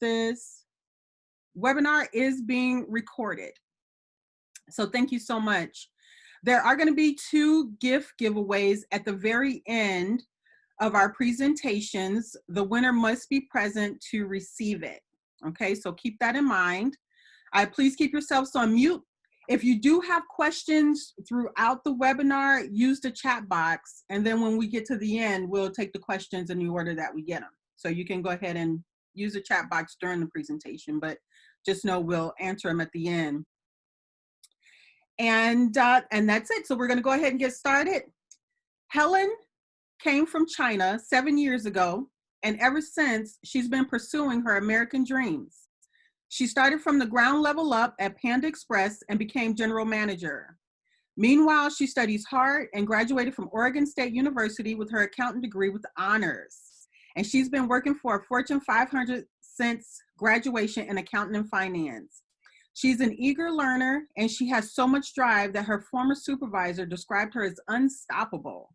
this webinar is being recorded. So thank you so much. There are going to be 2 gift giveaways at the very end of our presentations. The winner must be present to receive it. Okay, so keep that in mind. Please keep yourselves on mute. If you do have questions throughout the webinar, use the chat box, and then when we get to the end, we'll take the questions in the order that we get them. So you can go ahead and use the chat box during the presentation, but just know we'll answer them at the end. And that's it. So we're going to go ahead and get started. Helen came from China 7 years ago, and ever since, she's been pursuing her American dreams. She started from the ground level up at Panda Express and became general manager. Meanwhile, she studies hard and graduated from Oregon State University with her accounting degree with honors. And she's been working for a Fortune 500 since graduation in accounting and finance. She's an eager learner, and she has so much drive that her former supervisor described her as unstoppable.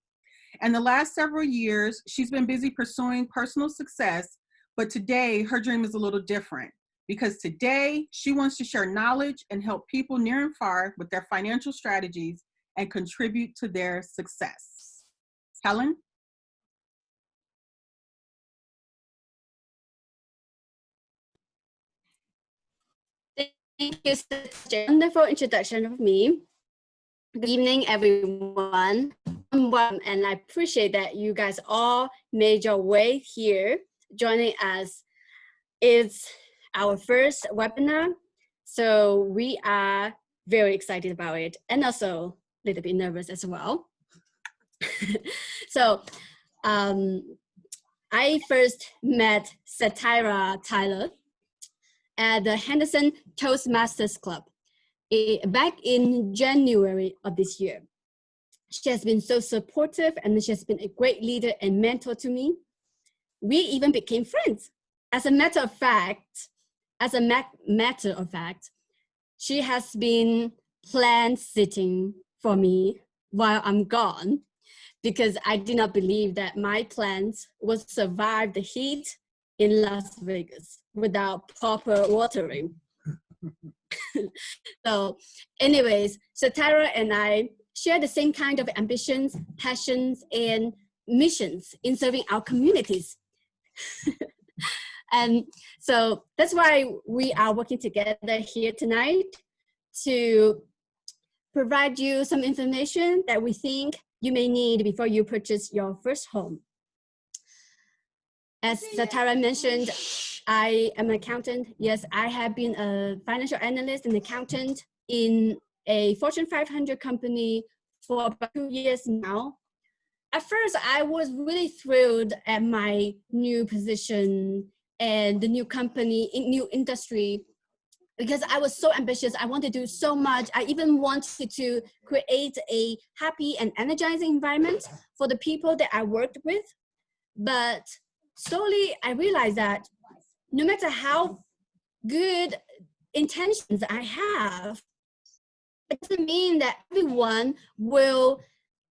And the last several years, she's been busy pursuing personal success, but today her dream is a little different, because today she wants to share knowledge and help people near and far with their financial strategies and contribute to their success. Helen? Thank you for such a wonderful introduction of me. Good evening, everyone. And I appreciate that you guys all made your way here joining us. It's our first webinar, so we are very excited about it and also a little bit nervous as well. So I first met Satira Tyler at the Henderson Toastmasters Club back in January of this year. She has been so supportive, and she has been a great leader and mentor to me. We even became friends. As a matter of fact, she has been plant sitting for me while I'm gone, because I did not believe that my plants would survive the heat in Las Vegas without proper watering. So anyways, Satira and I share the same kind of ambitions, passions, and missions in serving our communities. And so that's why we are working together here tonight to provide you some information that we think you may need before you purchase your first home. As Satira mentioned, I am an accountant. Yes, I have been a financial analyst and accountant in a Fortune 500 company for about 2 years now. At first, I was really thrilled at my new position and the new company, new industry, because I was so ambitious. I wanted to do so much. I even wanted to create a happy and energizing environment for the people that I worked with. But slowly, I realized that no matter how good intentions I have, it doesn't mean that everyone will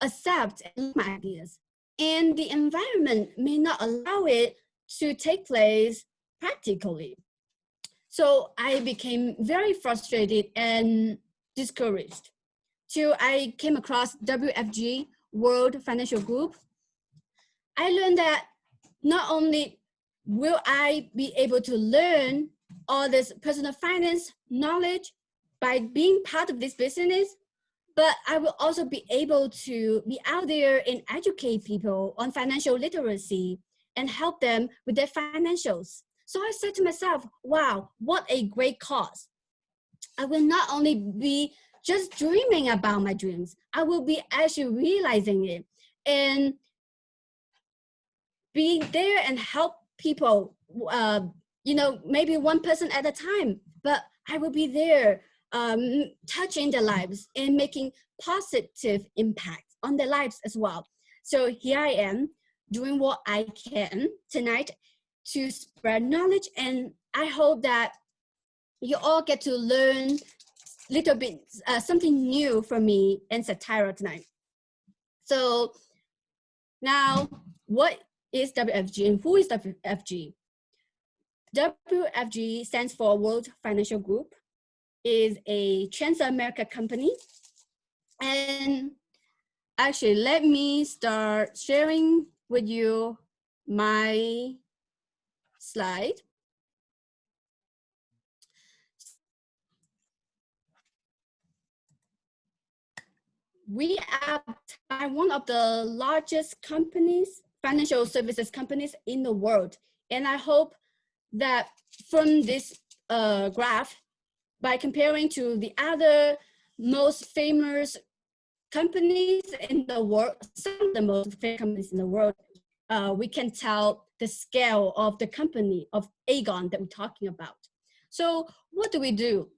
accept my ideas. And the environment may not allow it to take place practically. So I became very frustrated and discouraged till I came across WFG, World Financial Group. I learned that not only will I be able to learn all this personal finance knowledge by being part of this business, but I will also be able to be out there and educate people on financial literacy and help them with their financials. So I said to myself, wow, what a great cause. I will not only be just dreaming about my dreams, I will be actually realizing it and being there and help people, maybe one person at a time, but I will be there touching their lives and making positive impact on their lives as well. So here I am doing what I can tonight to spread knowledge, and I hope that you all get to learn a little bit, something new from me and Satira tonight. So now, what is WFG and who is WFG? WFG stands for World Financial Group, is a Trans-America company. And actually, let me start sharing with you my slide. We are one of the largest companies, financial services companies in the world. And I hope that from this graph, by comparing to the other most famous companies in the world, some of the most famous companies in the world, we can tell the scale of the company of Aegon that we're talking about. So what do?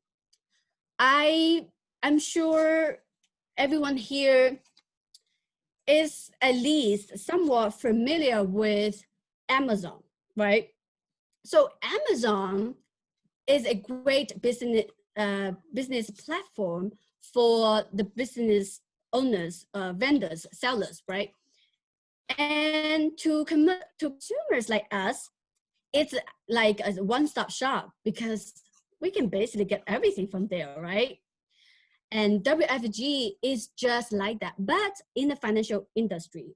I'm sure everyone here is at least somewhat familiar with Amazon, right? So Amazon is a great business platform for the business owners, vendors, sellers, right? And to consumers like us, it's like a one-stop shop because we can basically get everything from there, right? And WFG is just like that, but in the financial industry.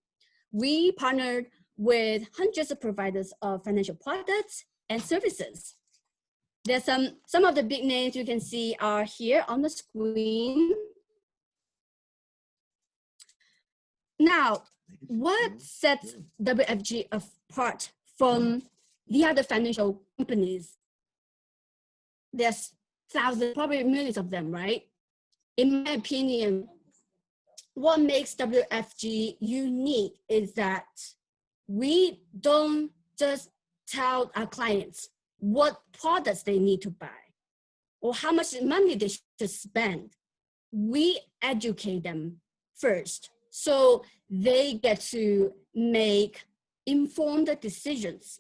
We partnered with hundreds of providers of financial products and services. There's some of the big names you can see are here on the screen. Now, what sets WFG apart from the other financial companies? There's thousands, probably millions of them, right? In my opinion, what makes WFG unique is that we don't just tell our clients what products they need to buy or how much money they should spend. We educate them first so they get to make informed decisions.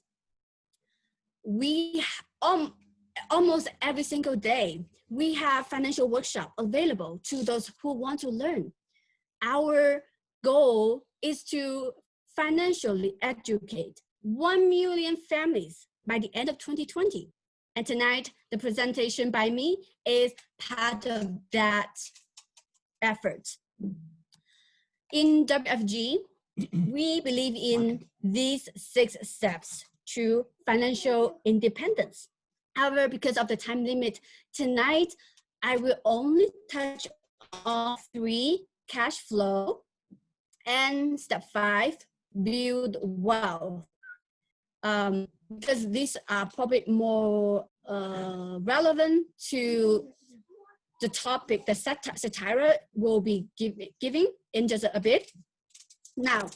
We almost every single day, we have financial workshop available to those who want to learn. Our goal is to financially educate 1 million families by the end of 2020. And tonight, the presentation by me is part of that effort. In WFG, we believe in these 6 steps to financial independence. However, because of the time limit, tonight, I will only touch on 3, cash flow, and step 5, build wealth. Because these are probably more relevant to the topic that Satira will be giving in just a bit. Now,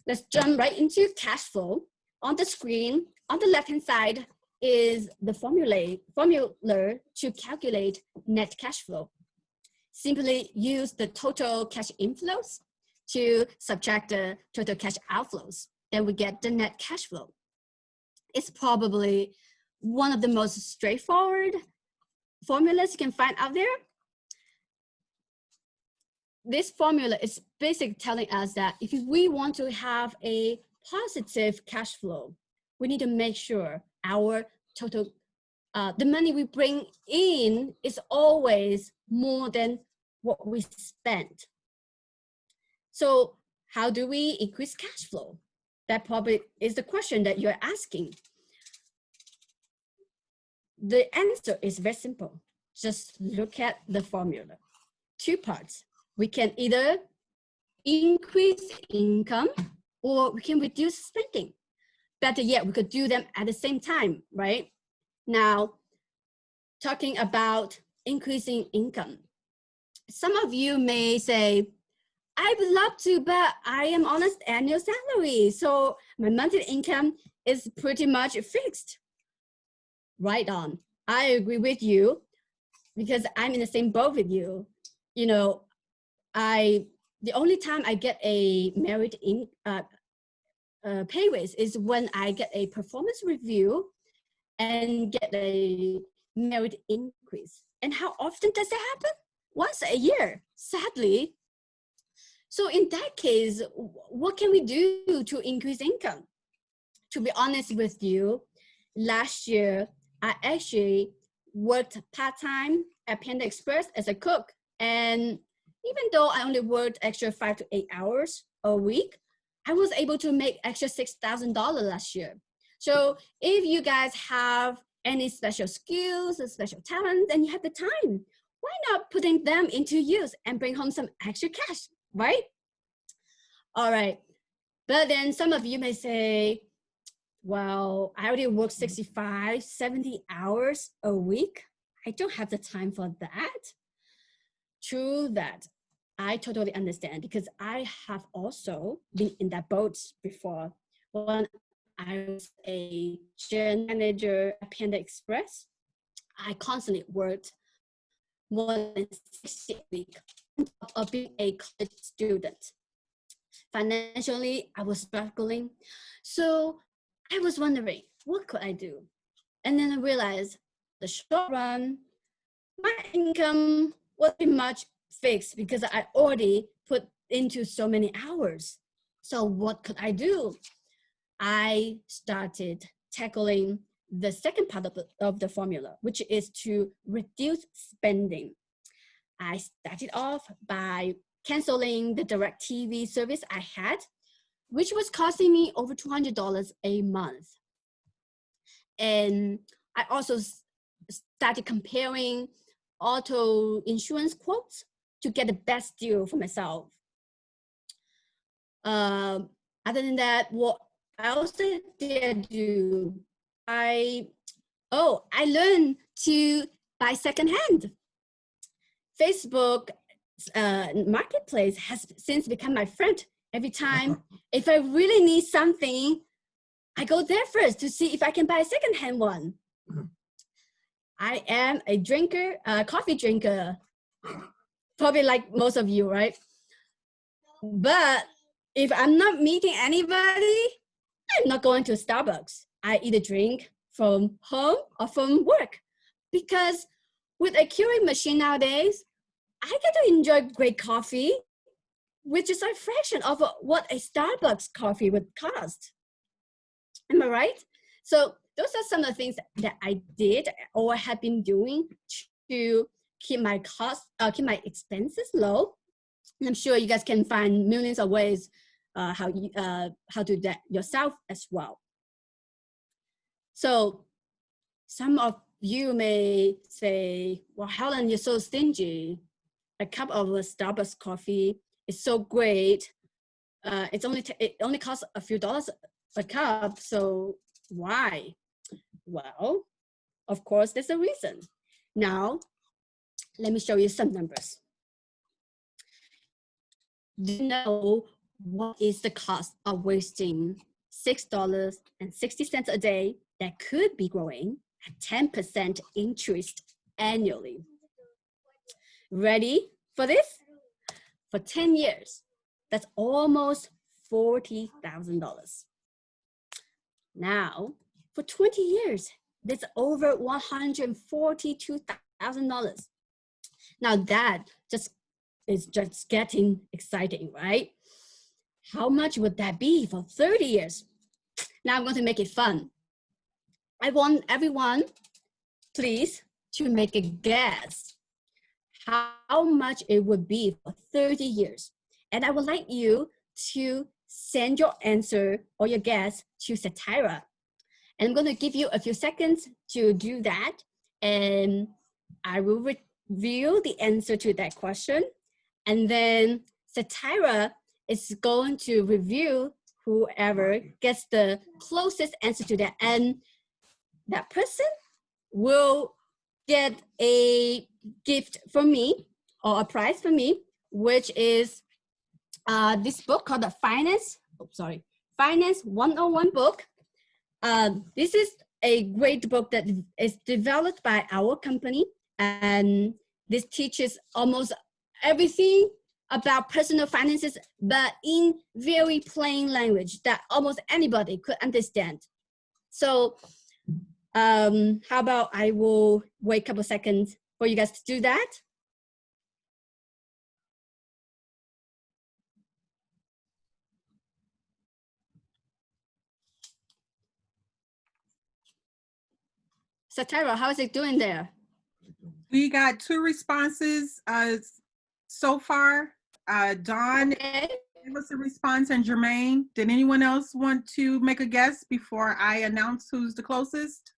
let's jump right into cash flow. On the screen, on the left-hand side, is the formula to calculate net cash flow. Simply use the total cash inflows to subtract the total cash outflows. Then we get the net cash flow. It's probably one of the most straightforward formulas you can find out there. This formula is basically telling us that if we want to have a positive cash flow, we need to make sure our total, the money we bring in is always more than what we spend. So how do we increase cash flow? That probably is the question that you're asking. The answer is very simple. Just look at the formula. 2 parts. We can either increase income or we can reduce spending. Better yet, we could do them at the same time, right? Now, talking about increasing income. Some of you may say, I would love to, but I am on an annual salary, so my monthly income is pretty much fixed. Right on. I agree with you because I'm in the same boat with you. You know, the only time I get a merit pay raise is when I get a performance review and get a merit increase. And how often does that happen? Once a year, sadly. So in that case, what can we do to increase income? To be honest with you, last year, I actually worked part-time at Panda Express as a cook. And even though I only worked extra 5 to 8 hours a week, I was able to make extra $6,000 last year. So if you guys have any special skills or special talents and you have the time, why not putting them into use and bring home some extra cash, right? All right. But then some of you may say, well, I already work 65, 70 hours a week. I don't have the time for that. True that. I totally understand because I have also been in that boat before. When I was a general manager at Panda Express, I constantly worked more than 60 a week of being a college student. Financially, I was struggling. So I was wondering, what could I do? And then I realized the short run, my income was pretty much fixed because I already put into so many hours. So what could I do? I started tackling the second part of the formula, which is to reduce spending. I started off by canceling the DirecTV service I had, which was costing me over $200 a month. And I also started comparing auto insurance quotes to get the best deal for myself. Other than that, what else did I do? I learned to buy secondhand. Facebook marketplace has since become my friend. Every time, if I really need something, I go there first to see if I can buy a secondhand one. I am a drinker, coffee drinker, probably like most of you, right? But if I'm not meeting anybody, I'm not going to Starbucks. I either drink from home or from work because with a Keurig machine nowadays, I get to enjoy great coffee, which is a fraction of what a Starbucks coffee would cost. Am I right? So those are some of the things that I did or have been doing to keep my costs, keep my expenses low. And I'm sure you guys can find millions of ways how to do that yourself as well. So some of you may say, well, Helen, you're so stingy. A cup of Starbucks coffee is so great. It only costs a few dollars a cup, so why? Well, of course, there's a reason. Now, let me show you some numbers. Do you know what is the cost of wasting $6.60 a day that could be growing at 10% interest annually? Ready for this? For 10 years, that's almost $40,000. Now, for 20 years, that's over $142,000. Now that is just getting exciting, right? How much would that be for 30 years? Now I'm going to make it fun. I want everyone, please, to make a guess how much it would be for 30 years. And I would like you to send your answer or your guess to Satira. And I'm going to give you a few seconds to do that. And I will reveal the answer to that question. And then Satira is going to review whoever gets the closest answer to that. And that person will get a gift from me or a prize from me, which is this book called the Finance 101 book. This is a great book that is developed by our company, and this teaches almost everything about personal finances, but in very plain language that almost anybody could understand. So how about I will wait a couple seconds for you guys to do that. Satira, how is it doing there? We got 2 responses so far. Dawn Okay. gave us a response, and Jermaine. Did anyone else want to make a guess before I announce who's the closest?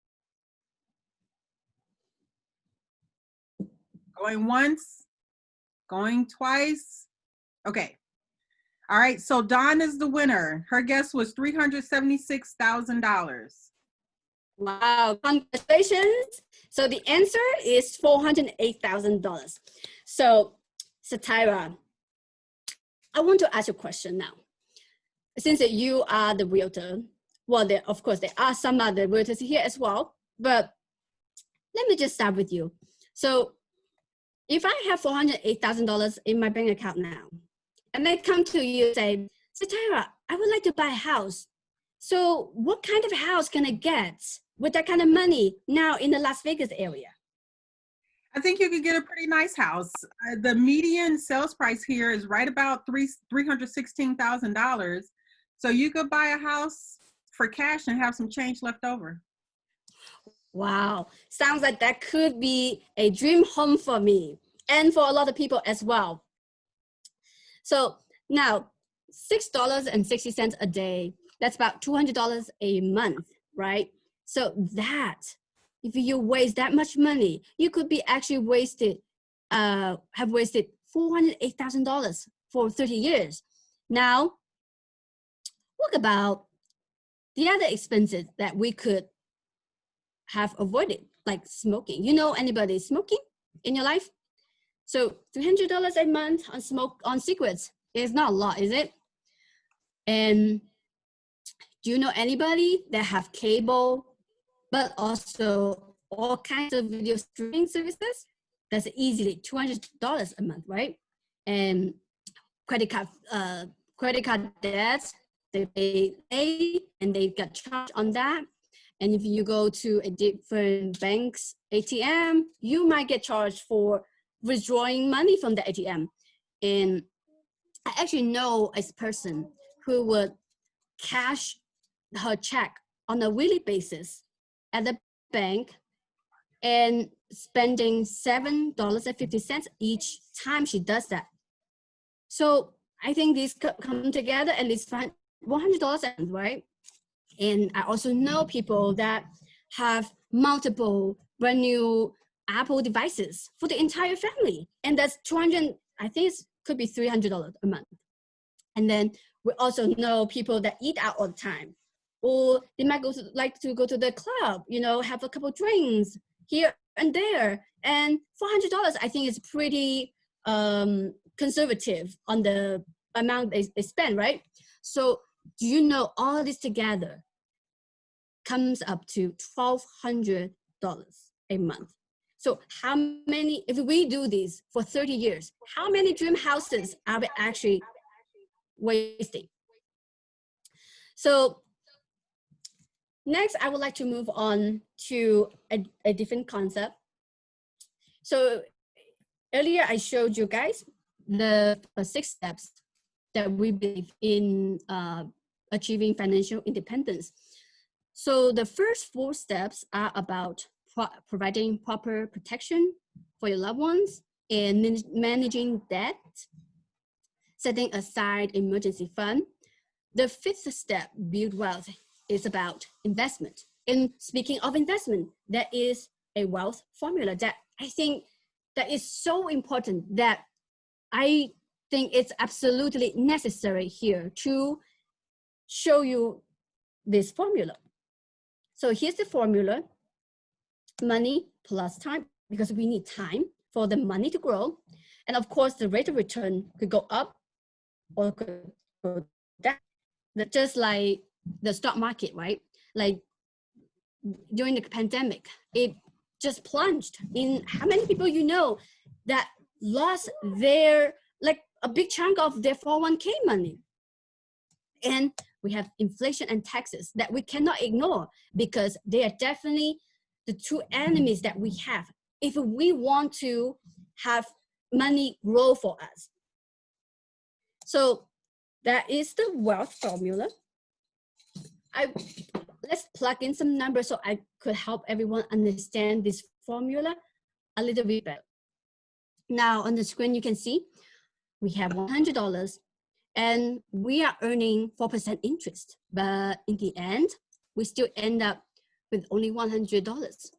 Going once, going twice. Okay. All right, so Dawn is the winner. Her guess was $376,000. Wow, congratulations. So the answer is $408,000. So Satira, I want to ask you a question now. Since you are the realtor, well, of course, there are some other realtors here as well, but let me just start with you. So if I have $408,000 in my bank account now, and I come to you and say, Satira, I would like to buy a house. So what kind of house can I get with that kind of money now in the Las Vegas area? I think you could get a pretty nice house. The median sales price here is right about $316,000. So you could buy a house for cash and have some change left over. Wow, sounds like that could be a dream home for me and for a lot of people as well. So now $6.60 a day, that's about $200 a month, right? So that, if you waste that much money, you could be actually have wasted $408,000 for 30 years. Now, what about the other expenses that we could have avoided, like smoking? You know anybody smoking in your life? So $300 a month on cigarettes is not a lot, is it? And do you know anybody that have cable, but also all kinds of video streaming services? That's easily $200 a month, right? And credit card debts, they pay and they get charged on that. And if you go to a different bank's ATM, you might get charged for withdrawing money from the ATM. And I actually know a person who would cash her check on a weekly basis at the bank and spending $7.50 each time she does that. So I think these come together at least $100 a month, right? And I also know people that have multiple brand new Apple devices for the entire family. And that's $200, I think it could be $300 a month. And then we also know people that eat out all the time, or they might like to go to the club, you know, have a couple drinks here and there. And $400, I think, is pretty conservative on the amount they spend, right? So do you know all this together comes up to $1,200 a month? So how many, if we do this for 30 years, how many dream houses are we actually wasting? So next, I would like to move on to a different concept. So earlier I showed you guys the 6 steps that we believe in achieving financial independence. So the first 4 steps are about providing proper protection for your loved ones and managing debt, setting aside emergency fund. The 5th step, build wealth, is about investment. And speaking of investment, there is a wealth formula that I think that is so important that I think it's absolutely necessary here to show you this formula. So here's the formula: money plus time, because we need time for the money to grow. And of course, the rate of return could go up or could go down. Just like the stock market, right? Like during the pandemic, it just plunged. In how many people you know that lost their, like a big chunk of their 401k money? And we have inflation and taxes that we cannot ignore, because they are definitely the 2 enemies that we have if we want to have money grow for us. So that is the wealth formula. let's plug in some numbers so I could help everyone understand this formula a little bit better. Now on the screen, you can see we have $100 and we are earning 4% interest. But in the end, we still end up with only $100.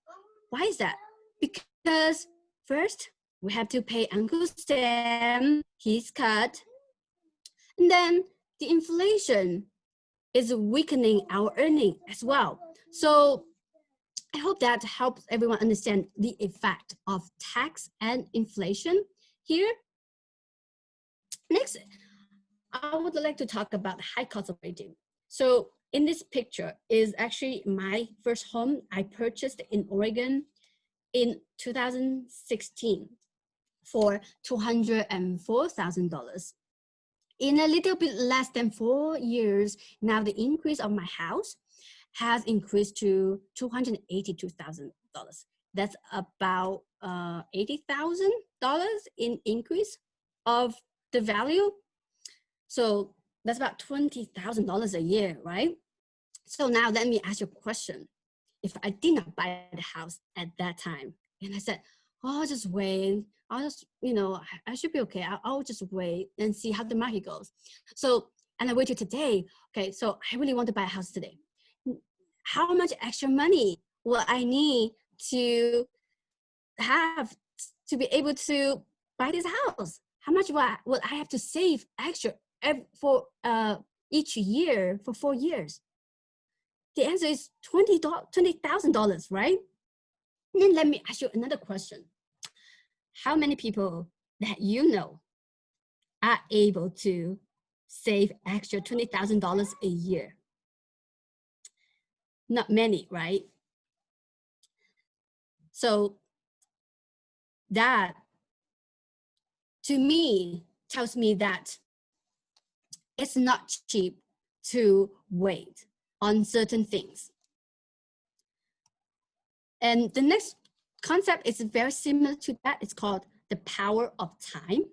Why is that? Because first, we have to pay Uncle Sam his cut. And then the inflation is weakening our earning as well. So I hope that helps everyone understand the effect of tax and inflation here. Next, I would like to talk about high cost of living. So in this picture is actually my first home I purchased in Oregon in 2016 for $204,000. In a little bit less than 4 years, now the increase of my house has increased to $282,000. That's about $80,000 in increase of the value. So that's about $20,000 a year, right? So now let me ask you a question. If I did not buy the house at that time, and I said, oh, I'll just wait. I'll just, I should be okay. I'll just wait and see how the market goes. So, and I waited today. Okay, so I really want to buy a house today. How much extra money will I need to have to be able to buy this house? How much will I have to save extra for each year for 4 years? The answer is $20,000, right? And then let me ask you another question. How many people that you know are able to save extra $20,000 a year? Not many, right? So that, to me, tells me that it's not cheap to wait on certain things. And the next concept is very similar to that. It's called the power of time.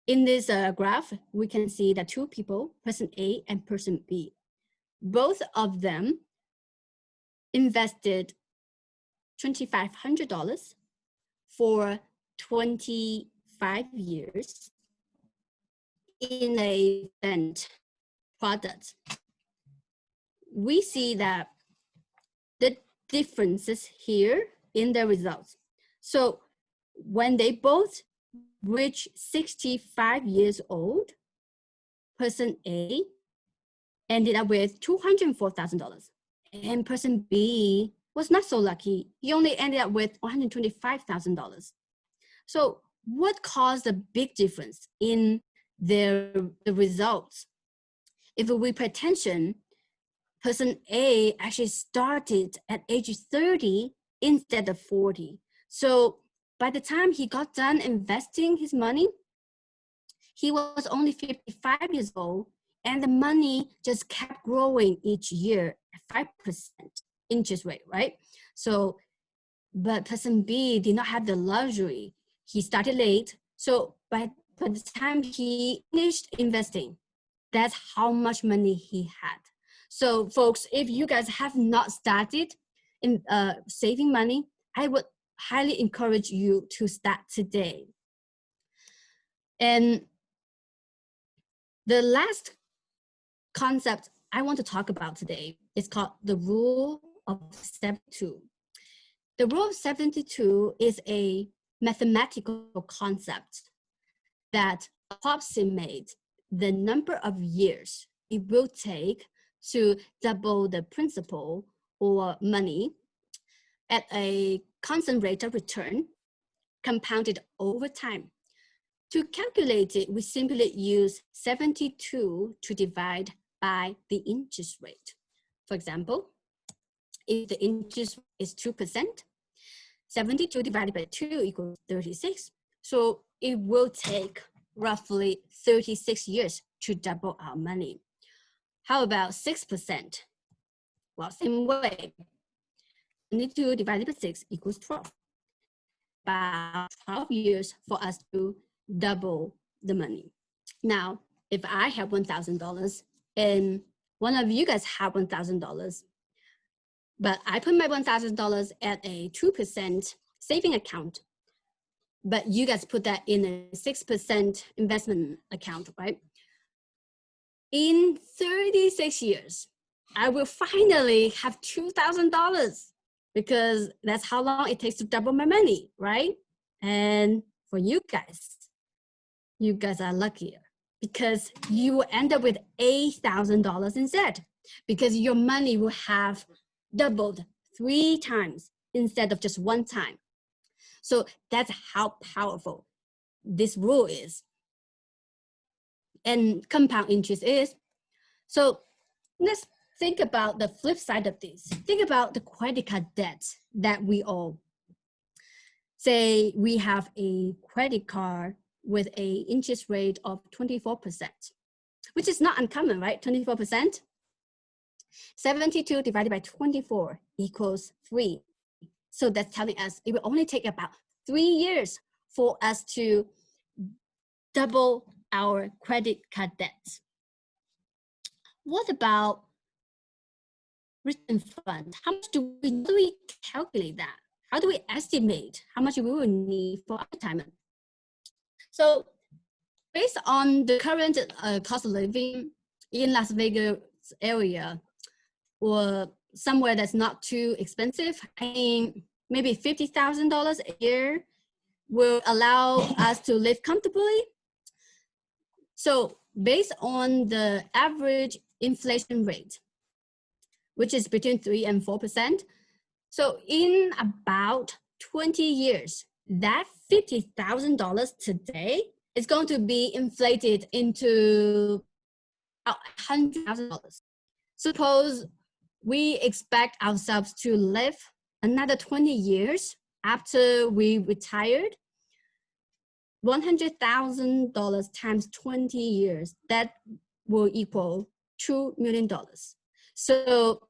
In this graph, we can see that two people, person A and person B, both of them invested $2,500 for 25 years in a product. We see that the differences here in the results. So when they both reach 65 years old, person A ended up with $204,000, and person B was not so lucky. He only ended up with $125,000. So what caused a big difference in the results? If we pay attention, person A actually started at age 30 instead of 40. So by the time he got done investing his money, he was only 55 years old, and the money just kept growing each year at 5% interest rate, right? So, but person B did not have the luxury. He started late. So by the time he finished investing, that's how much money he had. So folks, if you guys have not started in saving money, I would highly encourage you to start today. And the last concept I want to talk about today is called the Rule of 72. The Rule of 72 is a mathematical concept that approximates the number of years it will take to double the principal or money at a constant rate of return compounded over time. To calculate it, we simply use 72 to divide by the interest rate. For example, if the interest is 2%, 72 divided by 2 equals 36. So it will take roughly 36 years to double our money. How about 6%? Well, same way. 72 divided by 6 equals 12. About 12 years for us to double the money. Now, if I have $1,000 and one of you guys have $1,000, but I put my $1,000 at a 2% saving account, but you guys put that in a 6% investment account, right? In 36 years, I will finally have $2,000 because that's how long it takes to double my money, right? And for you guys are luckier because you will end up with $8,000 instead, because your money will have doubled 3 times instead of just 1 time. So that's how powerful this rule is. And compound interest is. So let's think about the flip side of this. Think about the credit card debt that we owe. Say we have a credit card with an interest rate of 24%, which is not uncommon, right? 24%. 72 divided by 24 equals 3. So that's telling us it will only take about 3 years for us to double our credit card debt. What about return fund? How much do we calculate that? How do we estimate how much we will need for retirement? So based on the current cost of living in Las Vegas area, or somewhere that's not too expensive, I mean, maybe $50,000 a year will allow us to live comfortably. So based on the average inflation rate, which is between 3 and 4%, so in about 20 years, that $50,000 today is going to be inflated into $100,000. Suppose we expect ourselves to live another 20 years after we retired. $100,000 times 20 years, that will equal $2 million. So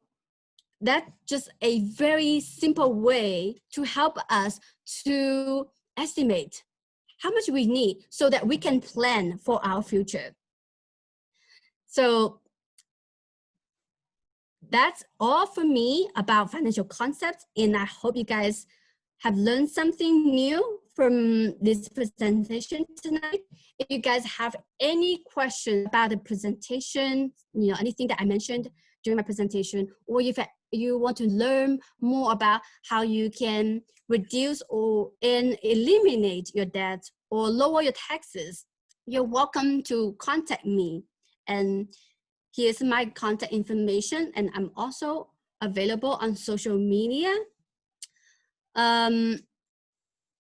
that's just a very simple way to help us to estimate how much we need so that we can plan for our future. So that's all for me about financial concepts, and I hope you guys have learned something new from this presentation tonight. If you guys have any questions about the presentation, anything that I mentioned during my presentation, or if you want to learn more about how you can reduce and eliminate your debt or lower your taxes, you're welcome to contact me. And here's my contact information, and I'm also available on social media.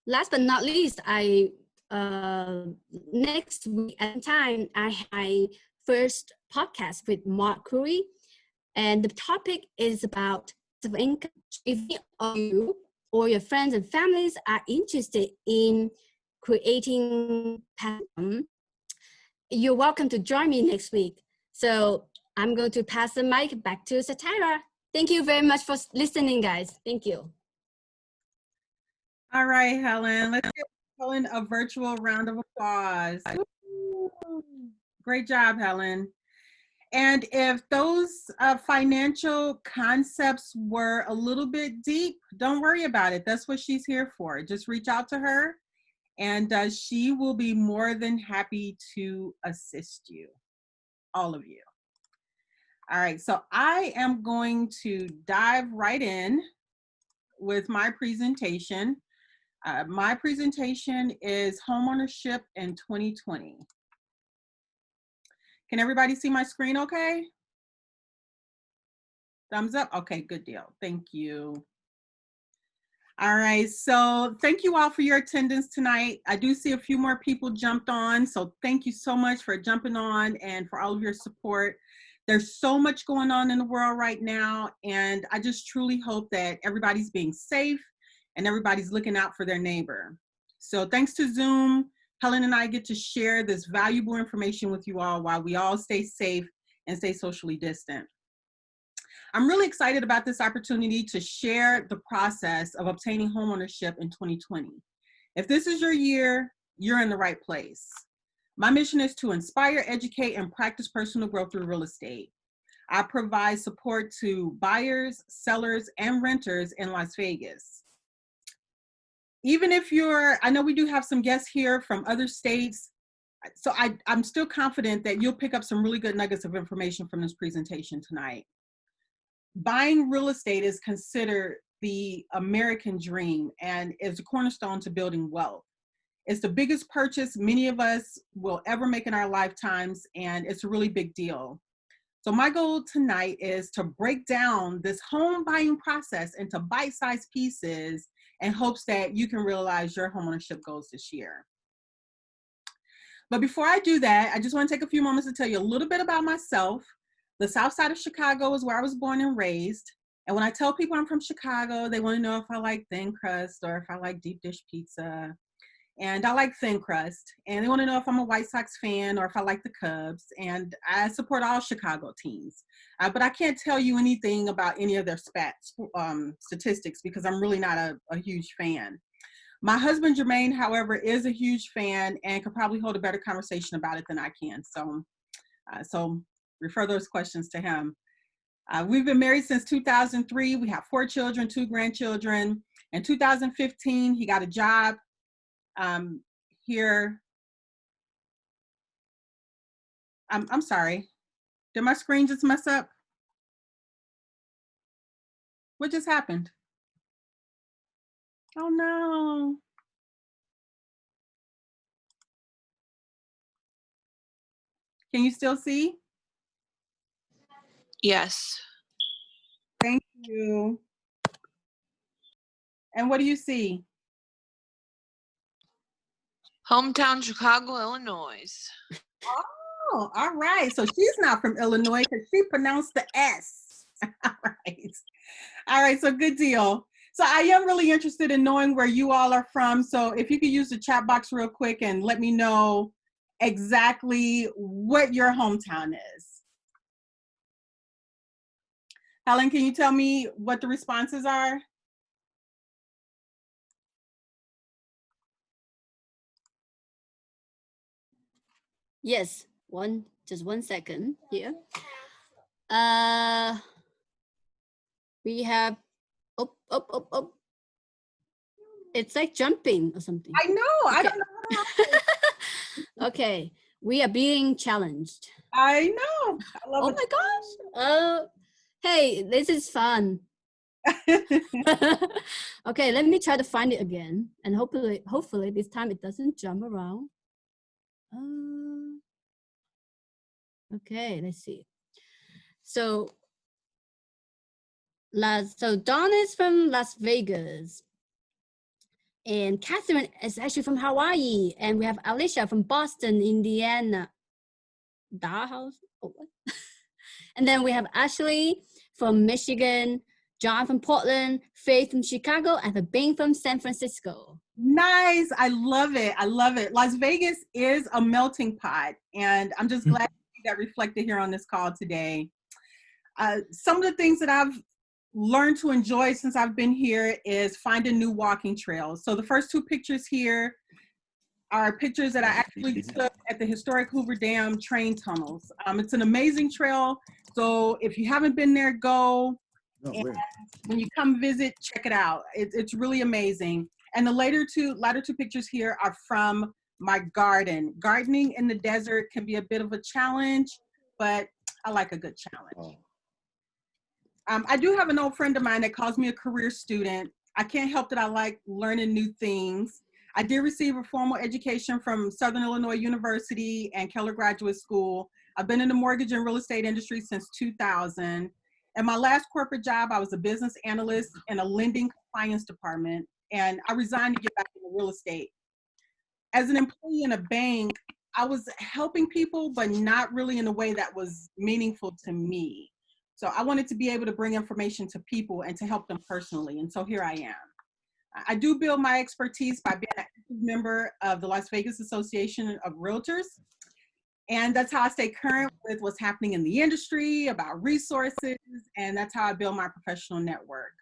Last but not least, next week at time, I have my first podcast with Mark Curry, and the topic is about income. If you or your friends and families are interested in creating passive, you're welcome to join me next week. So I'm going to pass the mic back to Satira. Thank you very much for listening, guys. Thank you. All right, Helen. Let's give Helen a virtual round of applause. Woo! Great job, Helen. And if those financial concepts were a little bit deep, don't worry about it. That's what she's here for. Just reach out to her, and she will be more than happy to assist you, all of you. All right, so I am going to dive right in with my presentation. My presentation is Homeownership in 2020. Can everybody see my screen okay? Thumbs up? Okay, good deal. Thank you. All right, so thank you all for your attendance tonight. I do see a few more people jumped on, so thank you so much for jumping on and for all of your support. There's so much going on in the world right now, and I just truly hope that everybody's being safe and everybody's looking out for their neighbor. So thanks to Zoom, Helen and I get to share this valuable information with you all while we all stay safe and stay socially distant. I'm really excited about this opportunity to share the process of obtaining homeownership in 2020. If this is your year, you're in the right place. My mission is to inspire, educate, and practice personal growth through real estate. I provide support to buyers, sellers, and renters in Las Vegas. Even if I know we do have some guests here from other states, so I'm still confident that you'll pick up some really good nuggets of information from this presentation tonight. Buying real estate is considered the American dream and is a cornerstone to building wealth. It's the biggest purchase many of us will ever make in our lifetimes, and it's a really big deal. So my goal tonight is to break down this home buying process into bite-sized pieces in hopes that you can realize your homeownership goals this year. But before I do that, I just want to take a few moments to tell you a little bit about myself. The South Side of Chicago is where I was born and raised. And when I tell people I'm from Chicago, they want to know if I like thin crust or if I like deep dish pizza. And I like thin crust. And they want to know if I'm a White Sox fan or if I like the Cubs. And I support all Chicago teams. But I can't tell you anything about any of their statistics because I'm really not a huge fan. My husband, Jermaine, however, is a huge fan and could probably hold a better conversation about it than I can. So refer those questions to him. We've been married since 2003. We have 4 children, 2 grandchildren. In 2015, he got a job here. I'm sorry. Did my screen just mess up? What just happened? Oh no. Can you still see? Yes. Thank you. And what do you see? Hometown Chicago, Illinois. Oh, all right. So she's not from Illinois because she pronounced the S. All right. All right. So good deal. So I am really interested in knowing where you all are from. So if you could use the chat box real quick and let me know exactly what your hometown is. Helen, can you tell me what the responses are? Yes, just one second here. We have, oh. It's like jumping or something. I know, okay. I don't know. Okay, we are being challenged. I know. I love oh it. my gosh. Hey, this is fun. Okay, let me try to find it again. And hopefully this time it doesn't jump around. Okay, let's see. So Dawn is from Las Vegas. And Catherine is actually from Hawaii. And we have Alicia from Boston, Indiana. Dahlhaus? Oh, what? And then we have Ashley from Michigan, John from Portland, Faith from Chicago, and Bing from San Francisco. Nice. I love it. I love it. Las Vegas is a melting pot. And I'm just glad to see that reflected here on this call today. Some of the things that I've learned to enjoy since I've been here is finding new walking trails. So the first 2 pictures here are pictures that I actually took at the historic Hoover Dam train tunnels. It's an amazing trail. So if you haven't been there, go. And when you come visit, check it out. It's really amazing. And the latter two pictures here are from my garden. Gardening in the desert can be a bit of a challenge, but I like a good challenge. I do have an old friend of mine that calls me a career student. I can't help that I like learning new things. I did receive a formal education from Southern Illinois University and Keller Graduate School. I've been in the mortgage and real estate industry since 2000. In my last corporate job, I was a business analyst in a lending compliance department, and I resigned to get back into real estate. As an employee in a bank, I was helping people, but not really in a way that was meaningful to me. So I wanted to be able to bring information to people and to help them personally, and so here I am. I do build my expertise by being an active member of the Las Vegas Association of Realtors. And that's how I stay current with what's happening in the industry, about resources, and that's how I build my professional network.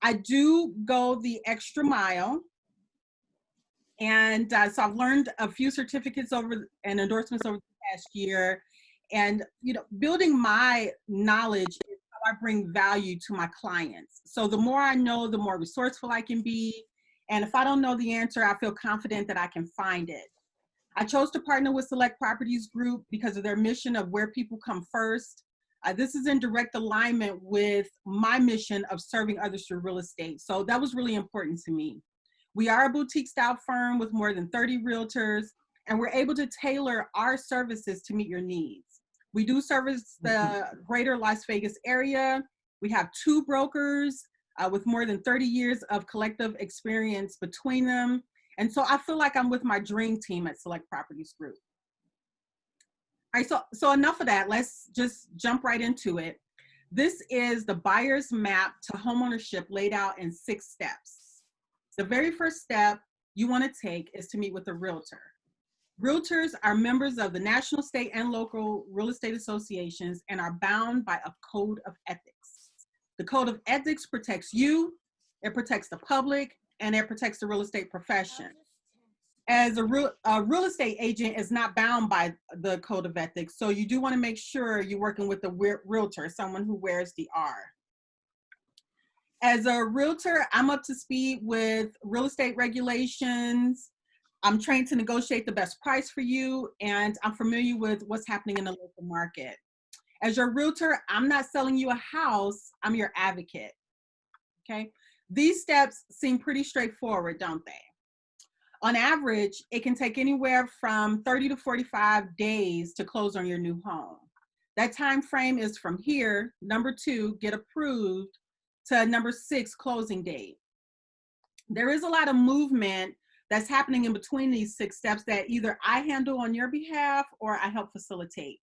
I do go the extra mile. And so I've learned a few certificates and endorsements over the past year. And, building my knowledge is how I bring value to my clients. So the more I know, the more resourceful I can be. And if I don't know the answer, I feel confident that I can find it. I chose to partner with Select Properties Group because of their mission of where people come first. This is in direct alignment with my mission of serving others through real estate. So that was really important to me. We are a boutique style firm with more than 30 realtors, and we're able to tailor our services to meet your needs. We do service the greater Las Vegas area. We have 2 brokers with more than 30 years of collective experience between them. And so I feel like I'm with my dream team at Select Properties Group. All right, so enough of that. Let's just jump right into it. This is the buyer's map to homeownership laid out in 6 steps. The very first step you want to take is to meet with a realtor. Realtors are members of the national, state, and local real estate associations and are bound by a code of ethics. The code of ethics protects you, it protects the public, and it protects the real estate profession. As a real estate agent is not bound by the code of ethics, so you do want to make sure you're working with a realtor, someone who wears the R. As a realtor, I'm up to speed with real estate regulations. I'm trained to negotiate the best price for you, and I'm familiar with what's happening in the local market. As your realtor, I'm not selling you a house, I'm your advocate, okay? These steps seem pretty straightforward, don't they? On average, it can take anywhere from 30 to 45 days to close on your new home. That time frame is from here, number 2, get approved, to number 6, closing date. There is a lot of movement that's happening in between these 6 steps that either I handle on your behalf or I help facilitate.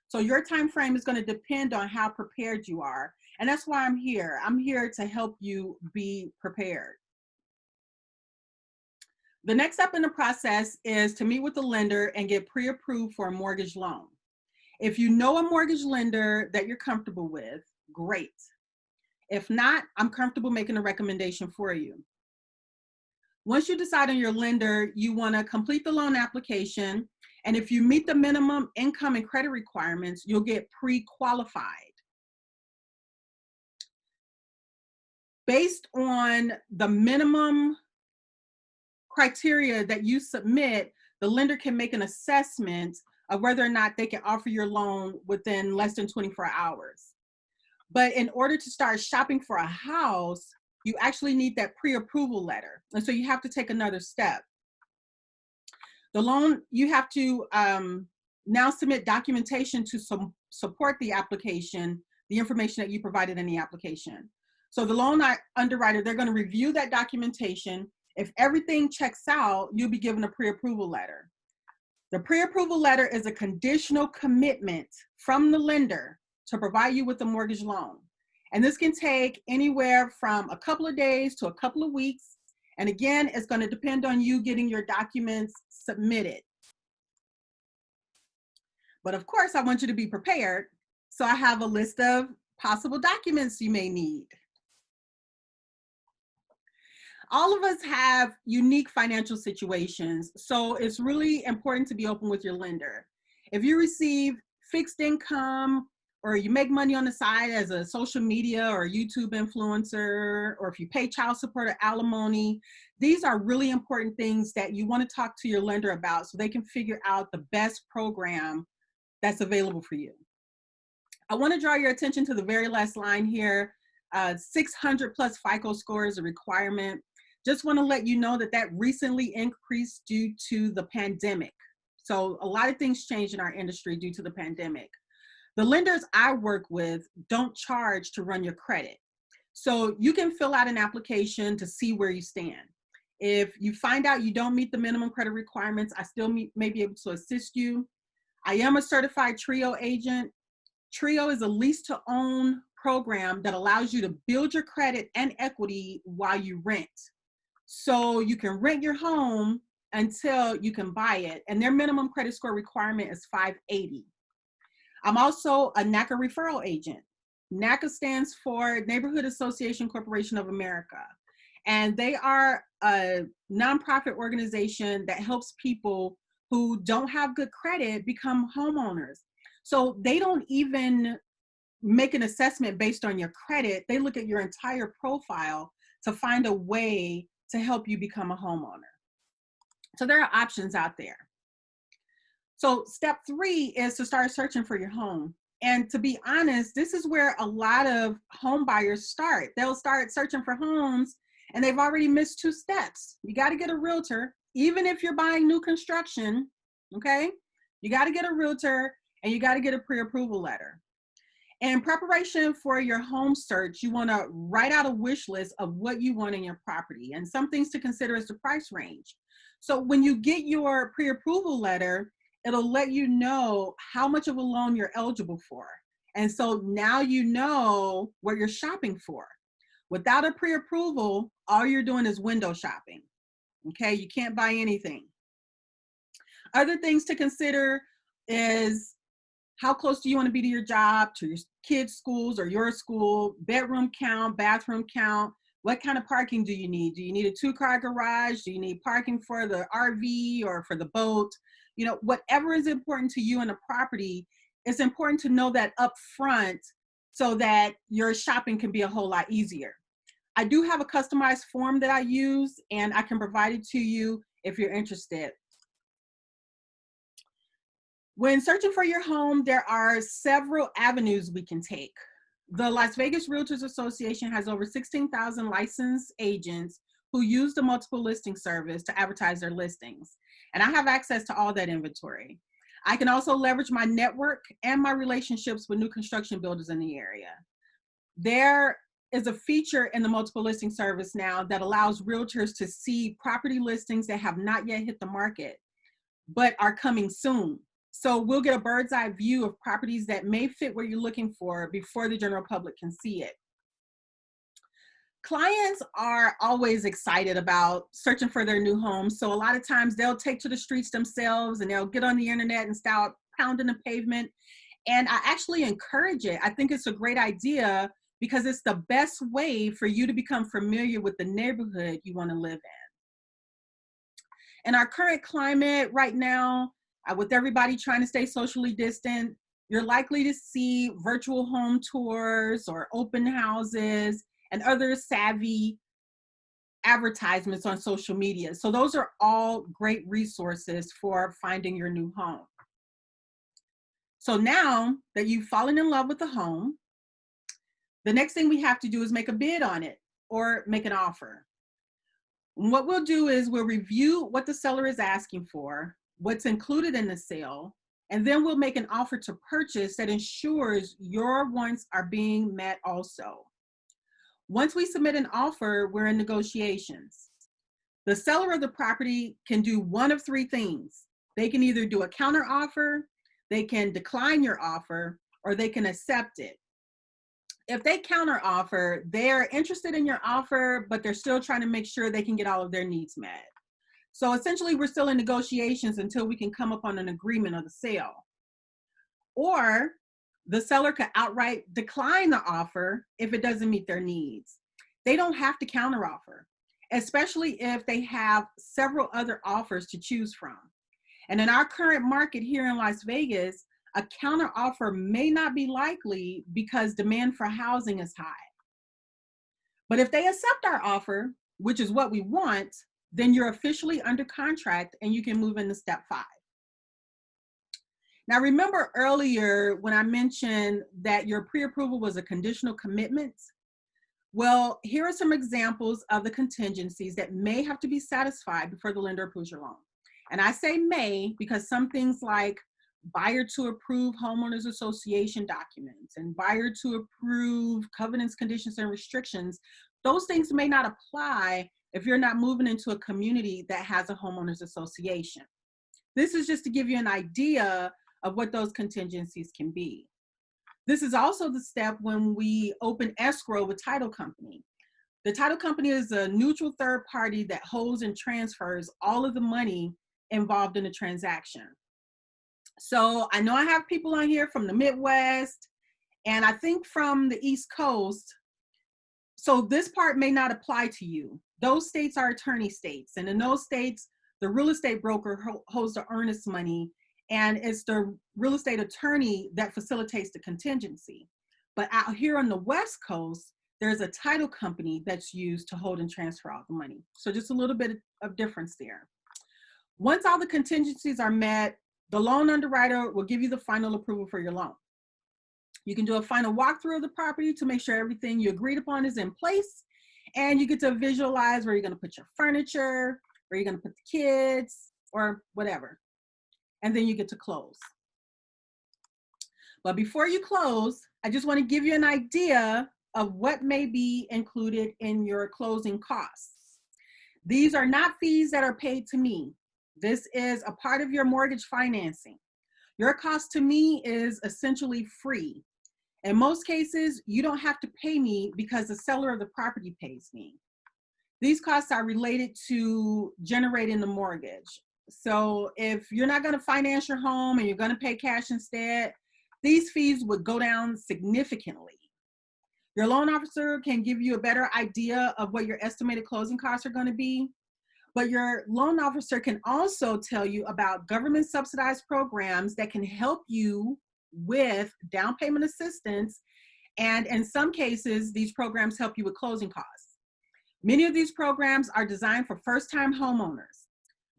So your time frame is going to depend on how prepared you are. And that's why I'm here. I'm here to help you be prepared. The next step in the process is to meet with the lender and get pre-approved for a mortgage loan. If you know a mortgage lender that you're comfortable with, great. If not, I'm comfortable making a recommendation for you. Once you decide on your lender, you want to complete the loan application. And if you meet the minimum income and credit requirements, you'll get pre-qualified. Based on the minimum criteria that you submit, the lender can make an assessment of whether or not they can offer your loan within less than 24 hours. But in order to start shopping for a house, you actually need that pre-approval letter. And so you have to take another step. The loan, you have to now submit documentation to support the application, the information that you provided in the application. So the loan underwriter, they're going to review that documentation. If everything checks out, you'll be given a pre-approval letter. The pre-approval letter is a conditional commitment from the lender to provide you with a mortgage loan. And this can take anywhere from a couple of days to a couple of weeks. And again, it's going to depend on you getting your documents submitted. But of course, I want you to be prepared. So I have a list of possible documents you may need. All of us have unique financial situations, so it's really important to be open with your lender. If you receive fixed income or you make money on the side as a social media or YouTube influencer, or if you pay child support or alimony, these are really important things that you want to talk to your lender about so they can figure out the best program that's available for you. I want to draw your attention to the very last line here. 600 plus FICO score is a requirement. Just want to let you know that that recently increased due to the pandemic. So a lot of things changed in our industry due to the pandemic. The lenders I work with don't charge to run your credit. So you can fill out an application to see where you stand. If you find out you don't meet the minimum credit requirements, I still may be able to assist you. I am a certified TRIO agent. TRIO is a lease to own program that allows you to build your credit and equity while you rent. So you can rent your home until you can buy it. And their minimum credit score requirement is 580. I'm also a NACA referral agent. NACA stands for Neighborhood Association Corporation of America. And they are a nonprofit organization that helps people who don't have good credit become homeowners. So they don't even make an assessment based on your credit. They look at your entire profile to find a way to help you become a homeowner. So there are options out there. So step 3 is to start searching for your home. And to be honest, this is where a lot of home buyers start. They'll start searching for homes and they've already missed 2 steps. You got to get a realtor, even if you're buying new construction, okay? You got to get a realtor and you got to get a pre-approval letter. In preparation for your home search, you want to write out a wish list of what you want in your property. And some things to consider is the price range. So when you get your pre-approval letter, it'll let you know how much of a loan you're eligible for. And so now you know what you're shopping for. Without a pre-approval, all you're doing is window shopping. Okay, you can't buy anything. Other things to consider is how close do you want to be to your job, to your kids' schools or your school, bedroom count, bathroom count, what kind of parking do you need? Do you need a 2-car garage? Do you need parking for the RV or for the boat? You know, whatever is important to you in a property, it's important to know that up front so that your shopping can be a whole lot easier. I do have a customized form that I use and I can provide it to you if you're interested. When searching for your home, there are several avenues we can take. The Las Vegas Realtors Association has over 16,000 licensed agents who use the multiple listing service to advertise their listings. And I have access to all that inventory. I can also leverage my network and my relationships with new construction builders in the area. There is a feature in the multiple listing service now that allows realtors to see property listings that have not yet hit the market, but are coming soon. So we'll get a bird's eye view of properties that may fit what you're looking for before the general public can see it. Clients are always excited about searching for their new homes. So a lot of times they'll take to the streets themselves and they'll get on the internet and start pounding the pavement. And I actually encourage it. I think it's a great idea because it's the best way for you to become familiar with the neighborhood you want to live in. In our current climate right now, with everybody trying to stay socially distant, you're likely to see virtual home tours or open houses and other savvy advertisements on social media. So those are all great resources for finding your new home. So now that you've fallen in love with the home, the next thing we have to do is make a bid on it or make an offer. And what we'll do is we'll review what the seller is asking for, what's included in the sale, and then we'll make an offer to purchase that ensures your wants are being met also. Once we submit an offer, we're in negotiations. The seller of the property can do one of 3 things. They can either do a counter offer, they can decline your offer, or they can accept it. If they counter offer, they're interested in your offer, but they're still trying to make sure they can get all of their needs met. So essentially, we're still in negotiations until we can come up on an agreement of the sale. Or the seller could outright decline the offer if it doesn't meet their needs. They don't have to counteroffer, especially if they have several other offers to choose from. And in our current market here in Las Vegas, a counteroffer may not be likely because demand for housing is high. But if they accept our offer, which is what we want, then you're officially under contract and you can move into step 5. Now, remember earlier when I mentioned that your pre-approval was a conditional commitment? Well, here are some examples of the contingencies that may have to be satisfied before the lender approves your loan. And I say may because some things like buyer to approve homeowners association documents and buyer to approve covenants, conditions, and restrictions, those things may not apply if you're not moving into a community that has a homeowners association. This is just to give you an idea of what those contingencies can be. This is also the step when we open escrow with title company. The title company is a neutral third party that holds and transfers all of the money involved in the transaction. So I know I have people on here from the Midwest and I think from the East Coast. So this part may not apply to you. Those states are attorney states. And in those states, the real estate broker holds the earnest money and it's the real estate attorney that facilitates the contingency. But out here on the West Coast, there's a title company that's used to hold and transfer all the money. So just a little bit of difference there. Once all the contingencies are met, the loan underwriter will give you the final approval for your loan. You can do a final walkthrough of the property to make sure everything you agreed upon is in place, and you get to visualize where you're going to put your furniture, where you're going to put the kids, or whatever. And then you get to close. But before you close, I just want to give you an idea of what may be included in your closing costs. These are not fees that are paid to me. This is a part of your mortgage financing. Your cost to me is essentially free. In most cases, you don't have to pay me because the seller of the property pays me. These costs are related to generating the mortgage. So if you're not going to finance your home and you're going to pay cash instead, these fees would go down significantly. Your loan officer can give you a better idea of what your estimated closing costs are going to be, but your loan officer can also tell you about government subsidized programs that can help you with down payment assistance, and in some cases, these programs help you with closing costs. Many of these programs are designed for first-time homeowners.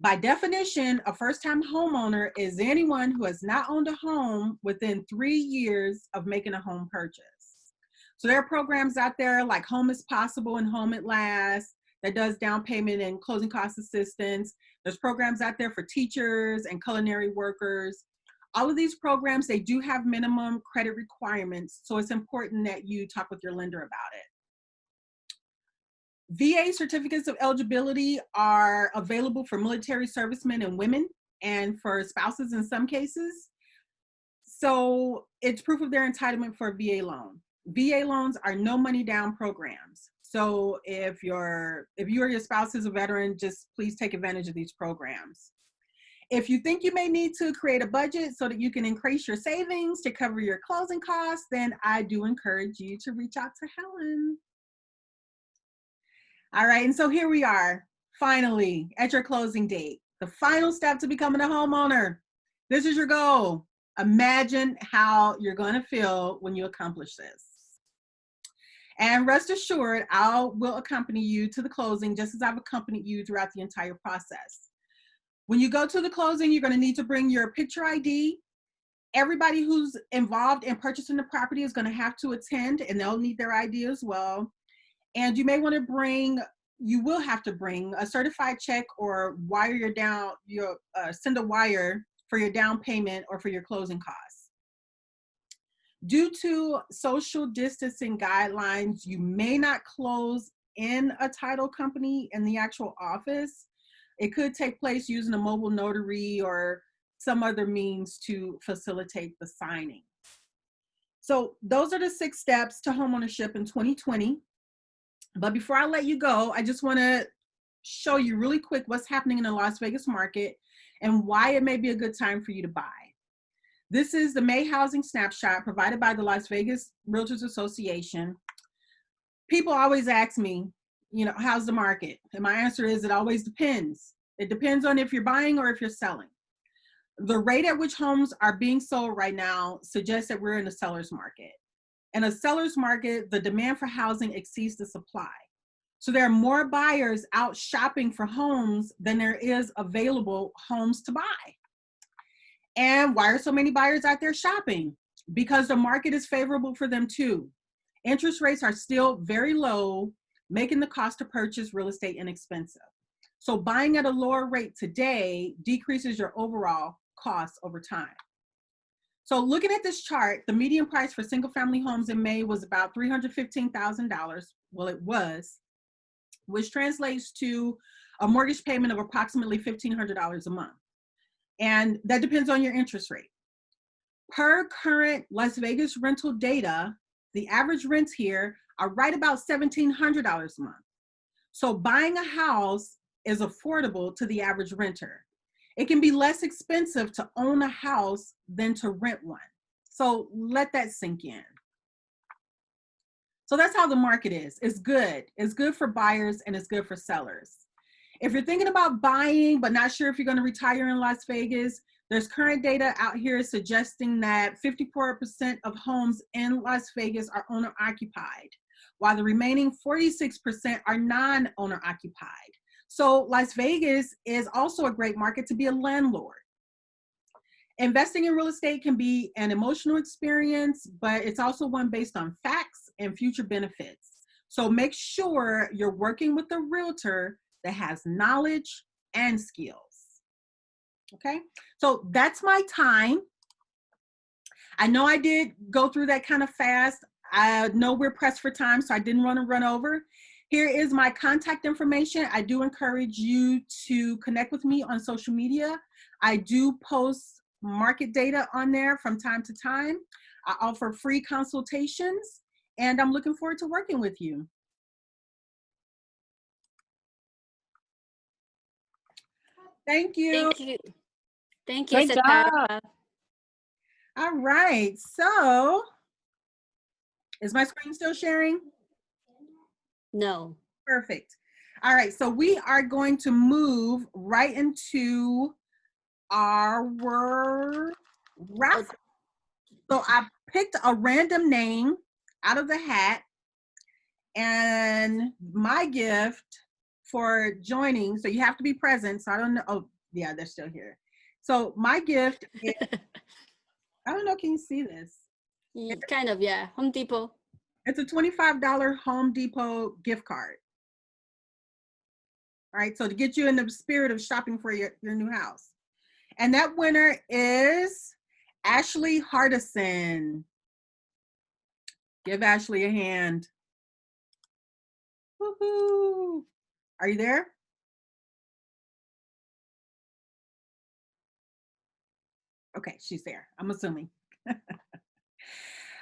By definition, a first-time homeowner is anyone who has not owned a home within 3 years of making a home purchase. So there are programs out there like Home is Possible and Home at Last that does down payment and closing cost assistance. There's programs out there for teachers and culinary workers. All of these programs, they do have minimum credit requirements, so it's important that you talk with your lender about it. VA certificates of eligibility are available for military servicemen and women, and for spouses in some cases. So it's proof of their entitlement for a VA loan. VA loans are no money down programs. So if you or your spouse is a veteran, just please take advantage of these programs. If you think you may need to create a budget so that you can increase your savings to cover your closing costs, then I do encourage you to reach out to Helen. All right, and so here we are, finally, at your closing date. The final step to becoming a homeowner. This is your goal. Imagine how you're going to feel when you accomplish this. And rest assured, I will accompany you to the closing just as I've accompanied you throughout the entire process. When you go to the closing, you're going to need to bring your picture ID. Everybody who's involved in purchasing the property is going to have to attend, and they'll need their ID as well. And you may want to you will have to bring a certified check or wire send a wire for your down payment or for your closing costs. Due to social distancing guidelines, you may not close in a title company in the actual office. It could take place using a mobile notary or some other means to facilitate the signing. So those are the 6 steps to homeownership in 2020. But before I let you go, I just want to show you really quick what's happening in the Las Vegas market and why it may be a good time for you to buy. This is the May housing snapshot provided by the Las Vegas Realtors Association. People always ask me, how's the market? And my answer is it always depends. It depends on if you're buying or if you're selling. The rate at which homes are being sold right now suggests that we're in a seller's market. In a seller's market, the demand for housing exceeds the supply. So there are more buyers out shopping for homes than there is available homes to buy. And why are so many buyers out there shopping? Because the market is favorable for them too. Interest rates are still very low, making the cost to purchase real estate inexpensive. So buying at a lower rate today decreases your overall costs over time. So looking at this chart, the median price for single family homes in May was about $315,000. Well, it was, which translates to a mortgage payment of approximately $1,500 a month. And that depends on your interest rate. Per current Las Vegas rental data, the average rents here are right about $1,700 a month. So buying a house is affordable to the average renter. It can be less expensive to own a house than to rent one. So let that sink in. So that's how the market is. It's good. It's good for buyers and it's good for sellers. If you're thinking about buying but not sure if you're going to retire in Las Vegas, There's current data out here suggesting that 54% of homes in Las Vegas are owner occupied, while the remaining 46% are non-owner occupied. So Las Vegas is also a great market to be a landlord. Investing in real estate can be an emotional experience, but it's also one based on facts and future benefits. So make sure you're working with a realtor that has knowledge and skills. Okay, so that's my time. I know I did go through that kind of fast. I know we're pressed for time, so I didn't want to run over. Here is my contact information. I do encourage you to connect with me on social media. I do post market data on there from time to time. I offer free consultations, and I'm looking forward to working with you. Thank you. Thank you. Thank you, Great Satara. job. All right, so is my screen still sharing? No. Perfect. All right, so we are going to move right into our raffle. So I picked a random name out of the hat, and my gift for joining, so you have to be present, so I don't know, oh yeah, they're still here. So my gift is, I don't know, can you see this? Kind of, yeah. Home Depot. It's a $25 Home Depot gift card. All right, so to get you in the spirit of shopping for your new house. And that winner is Ashley Hardison. Give Ashley a hand. Woohoo! Are you there? Okay, she's there, I'm assuming.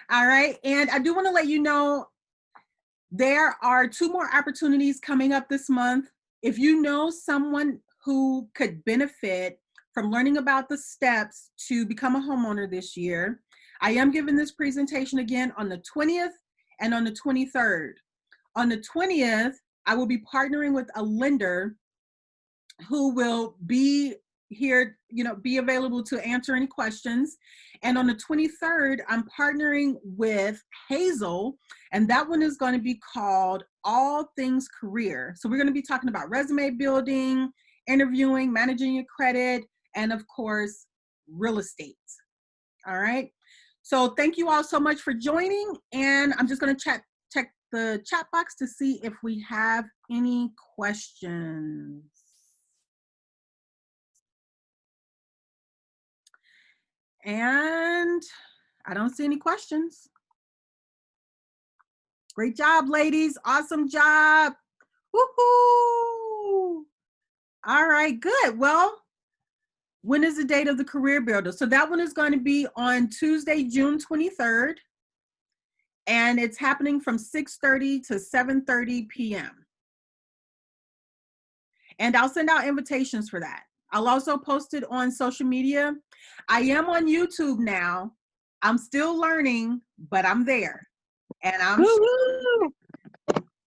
All right, and I do want to let you know there are 2 more opportunities coming up this month. If you know someone who could benefit from learning about the steps to become a homeowner this year, I am giving this presentation again on the 20th and on the 23rd. On the 20th, I will be partnering with a lender who will be here, be available to answer any questions. And on the 23rd, I'm partnering with Hazel, and that one is going to be called All Things Career. So we're going to be talking about resume building, interviewing, managing your credit, and of course, real estate. All right. So thank you all so much for joining. And I'm just going to check the chat box to see if we have any questions. And I don't see any questions. Great job, ladies. Awesome job. Woohoo! All right, good. Well, when is the date of the Career Builder? So that one is going to be on Tuesday, June 23rd. And it's happening from 6:30 to 7:30 p.m. And I'll send out invitations for that. I'll also post it on social media. I am on YouTube now. I'm still learning, but I'm there. And I'm sure.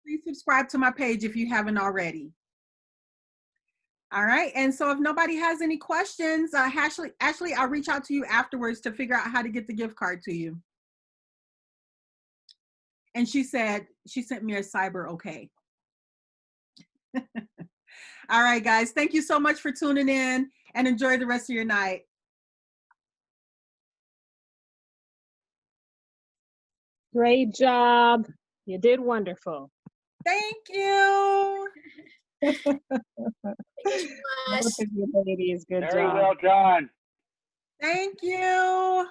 Please subscribe to my page if you haven't already. All right. And so if nobody has any questions, Ashley, I'll reach out to you afterwards to figure out how to get the gift card to you. And she said, she sent me a cyber okay. All right, guys. Thank you so much for tuning in, and enjoy the rest of your night. Great job. You did wonderful. Thank you. Thank you so much. Both of you ladies, good Very job. well done. Thank you.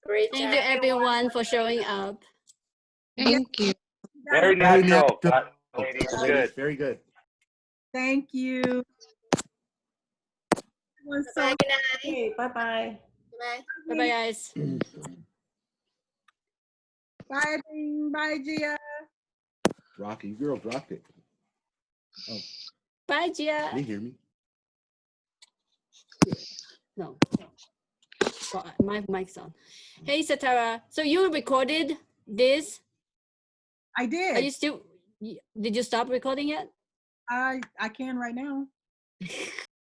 Great Thank you, everyone, for showing up. Thank you. Very natural, ladies. Good. Very good. Thank you. Bye, good night. Okay, bye-bye. Bye. Bye-bye, guys. Bye, Bing. Bye, Gia. Rocky, you girl dropped it. Oh, Bye, can Gia. you hear me? No. Oh, my mic's on. Hey, Satara. So you recorded this? I did. Are you still? Did you stop recording it? I can right now.